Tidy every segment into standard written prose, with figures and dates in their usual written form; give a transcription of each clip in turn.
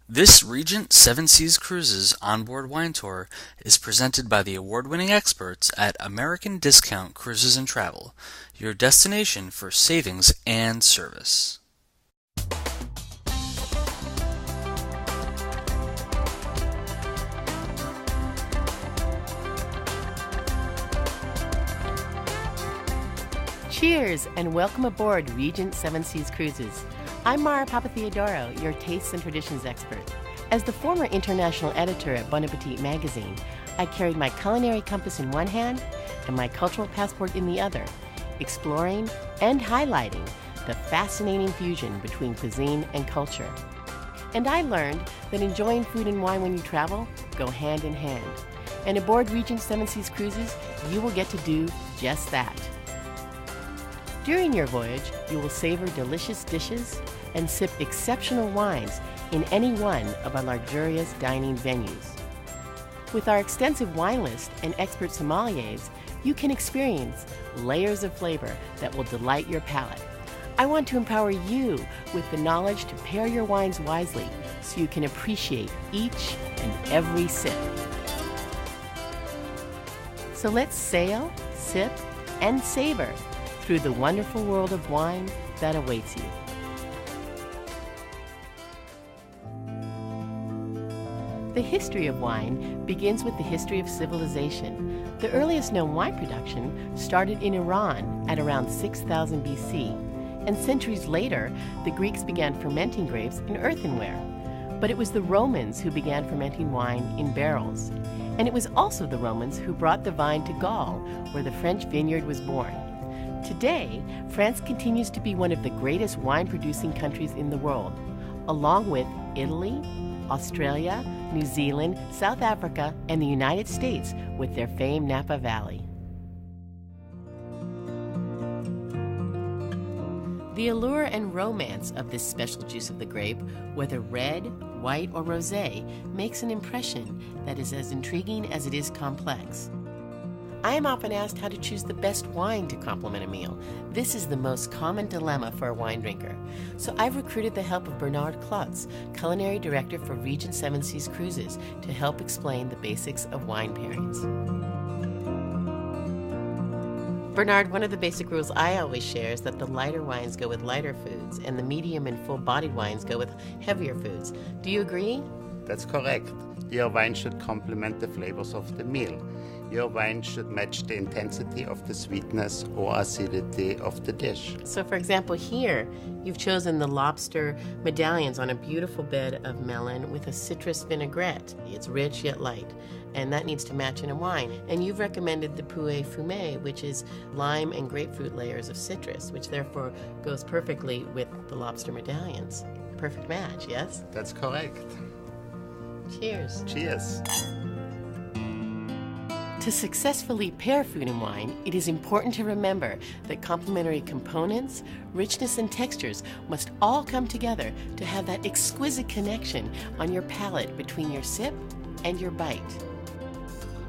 This Regent Seven Seas Cruises onboard wine tour is presented by the award-winning experts at American Discount Cruises and Travel, your destination for savings and service. Cheers and welcome aboard Regent Seven Seas Cruises. I'm Mara Papatheodoro, your tastes and traditions expert. As the former international editor at Bon Appetit magazine, I carried my culinary compass in one hand and my cultural passport in the other, exploring and highlighting the fascinating fusion between cuisine and culture. And I learned that enjoying food and wine when you travel go hand in hand. And aboard Regent Seven Seas Cruises, you will get to do just that. During your voyage, you will savor delicious dishes and sip exceptional wines in any one of our luxurious dining venues. With our extensive wine list and expert sommeliers, you can experience layers of flavor that will delight your palate. I want to empower you with the knowledge to pair your wines wisely so you can appreciate each and every sip. So let's sail, sip, and savor through the wonderful world of wine that awaits you. The history of wine begins with the history of civilization. The earliest known wine production started in Iran at around 6000 BC, and centuries later, the Greeks began fermenting grapes in earthenware. But it was the Romans who began fermenting wine in barrels. And it was also the Romans who brought the vine to Gaul, where the French vineyard was born. Today, France continues to be one of the greatest wine-producing countries in the world, along with Italy, Australia, New Zealand, South Africa, and the United States with their famed Napa Valley. The allure and romance of this special juice of the grape, whether red, white, or rosé, makes an impression that is as intriguing as it is complex. I am often asked how to choose the best wine to complement a meal. This is the most common dilemma for a wine drinker. So I've recruited the help of Bernard Klotz, culinary director for Regent Seven Seas Cruises, to help explain the basics of wine pairings. Bernard, one of the basic rules I always share is that the lighter wines go with lighter foods and the medium and full-bodied wines go with heavier foods. Do you agree? That's correct. Your wine should complement the flavors of the meal. Your wine should match the intensity of the sweetness or acidity of the dish. So for example, here, you've chosen the lobster medallions on a beautiful bed of melon with a citrus vinaigrette. It's rich yet light, and that needs to match in a wine. And you've recommended the pouet fumé, which is lime and grapefruit layers of citrus, which therefore goes perfectly with the lobster medallions. Perfect match, yes? That's correct. Cheers. Cheers. To successfully pair food and wine, it is important to remember that complementary components, richness, and textures must all come together to have that exquisite connection on your palate between your sip and your bite.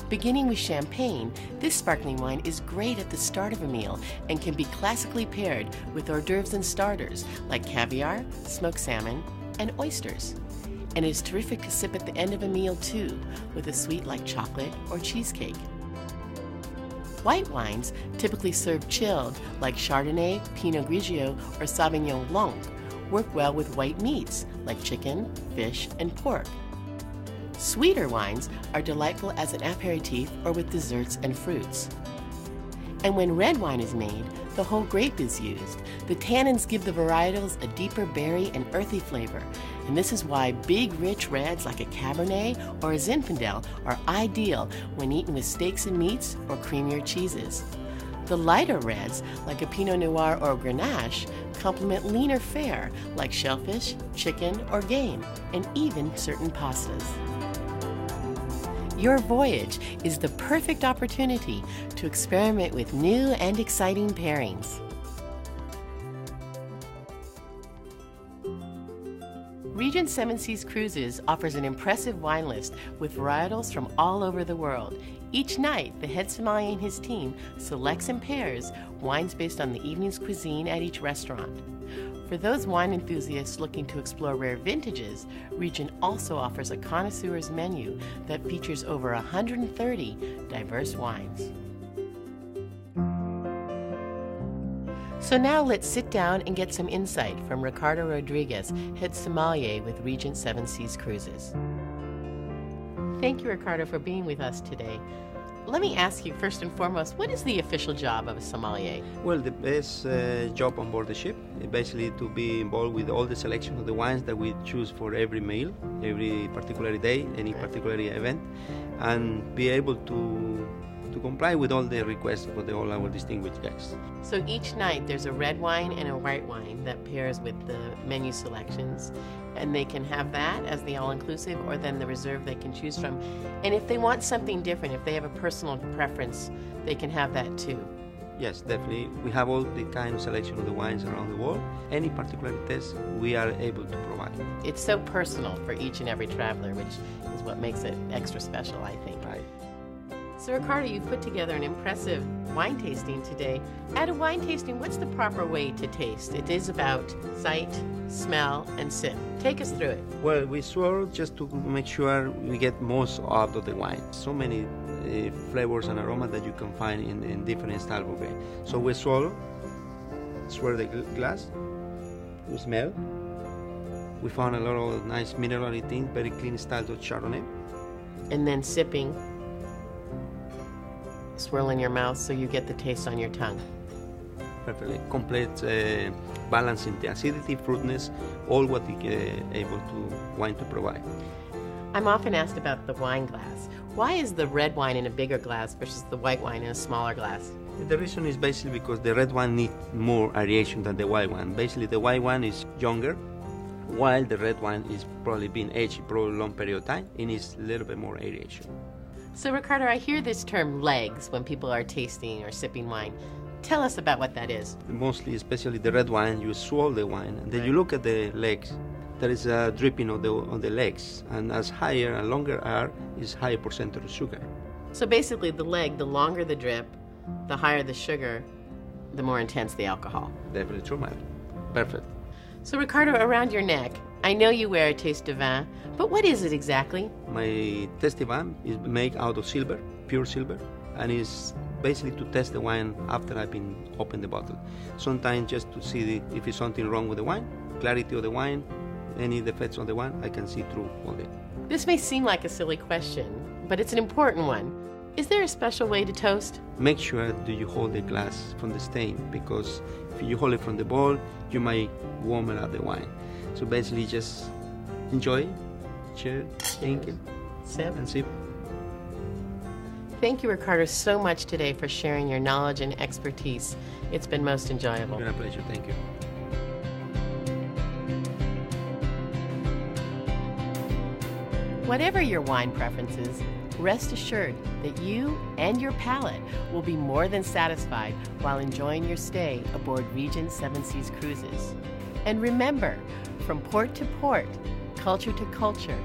Beginning with champagne, this sparkling wine is great at the start of a meal and can be classically paired with hors d'oeuvres and starters like caviar, smoked salmon, and oysters. And it is terrific to sip at the end of a meal too, with a sweet like chocolate or cheesecake. White wines, typically served chilled, like Chardonnay, Pinot Grigio, or Sauvignon Blanc, work well with white meats, like chicken, fish, and pork. Sweeter wines are delightful as an aperitif or with desserts and fruits. And when red wine is made, the whole grape is used. The tannins give the varietals a deeper berry and earthy flavor, and this is why big, rich reds like a Cabernet or a Zinfandel are ideal when eaten with steaks and meats or creamier cheeses. The lighter reds, like a Pinot Noir or Grenache, complement leaner fare like shellfish, chicken, or game, and even certain pastas. Your voyage is the perfect opportunity to experiment with new and exciting pairings. Regent Seven Seas Cruises offers an impressive wine list with varietals from all over the world. Each night, the head sommelier and his team selects and pairs wines based on the evening's cuisine at each restaurant. For those wine enthusiasts looking to explore rare vintages, Regent also offers a connoisseur's menu that features over 130 diverse wines. So now let's sit down and get some insight from Ricardo Rodriguez, head sommelier with Regent Seven Seas Cruises. Thank you, Ricardo, for being with us today. Let me ask you first and foremost, what is the official job of a sommelier? Well, the best job on board the ship is basically to be involved with all the selection of the wines that we choose for every meal, every particular day, any particular event, and be able to comply with all the requests for all our distinguished guests. So each night there's a red wine and a white wine that pairs with the menu selections, and they can have that as the all-inclusive or then the reserve they can choose from. And if they want something different, if they have a personal preference, they can have that too. Yes, definitely. We have all the kind of selection of the wines around the world. Any particular taste we are able to provide. It's so personal for each and every traveler, which is what makes it extra special, I think. Right. So Ricardo, you've put together an impressive wine tasting today. At a wine tasting, what's the proper way to taste? It is about sight, smell, and sip. Take us through it. Well, we swirl just to make sure we get most out of the wine. So many flavors and aromas that you can find in different styles of grain. So we swirl the glass, we smell. We found a lot of nice minerally things, very clean style of Chardonnay. And then sipping. Swirl in your mouth so you get the taste on your tongue. Perfectly. Complete balance in the acidity, fruitness, all what we able to wine to provide. I'm often asked about the wine glass. Why is the red wine in a bigger glass versus the white wine in a smaller glass? The reason is basically because the red wine needs more aeration than the white one. Basically, the white wine is younger, while the red wine is probably being aged for a long period of time. It needs a little bit more aeration. So Ricardo, I hear this term legs when people are tasting or sipping wine. Tell us about what that is. Mostly, especially the red wine, you swirl the wine, and then you look at the legs. There is a dripping on the legs, and as higher and longer are, is higher percentage of sugar. So basically, the leg, the longer the drip, the higher the sugar, the more intense the alcohol. Definitely true, man. Perfect. So Ricardo, around your neck, I know you wear a taste de vin, but what is it exactly? My taste de vin is made out of silver, pure silver, and is basically to test the wine after I've been opened the bottle. Sometimes just to see if there's something wrong with the wine, clarity of the wine, any defects on the wine, I can see through all that. This may seem like a silly question, but it's an important one. Is there a special way to toast? Make sure that you hold the glass from the stain, because if you hold it from the bowl, you might warm up the wine. So basically just enjoy, cheers, drink it, Sip. and sip. Thank you, Ricardo, so much today for sharing your knowledge and expertise. It's been most enjoyable. It's been a pleasure. Thank you. Whatever your wine preferences, rest assured that you and your palate will be more than satisfied while enjoying your stay aboard Regent Seven Seas Cruises. And remember, from port to port, culture to culture,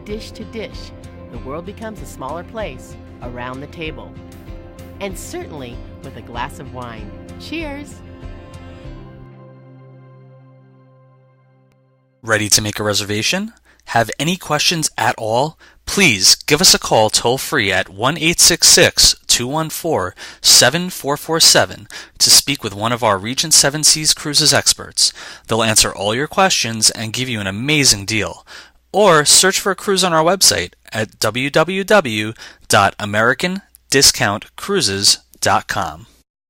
dish to dish, the world becomes a smaller place around the table. And certainly with a glass of wine. Cheers! Ready to make a reservation? Have any questions at all? Please give us a call toll-free at 1-866-214-7447 to speak with one of our Regent Seven Seas Cruises experts. They'll answer all your questions and give you an amazing deal. Or search for a cruise on our website at www.americandiscountcruises.com.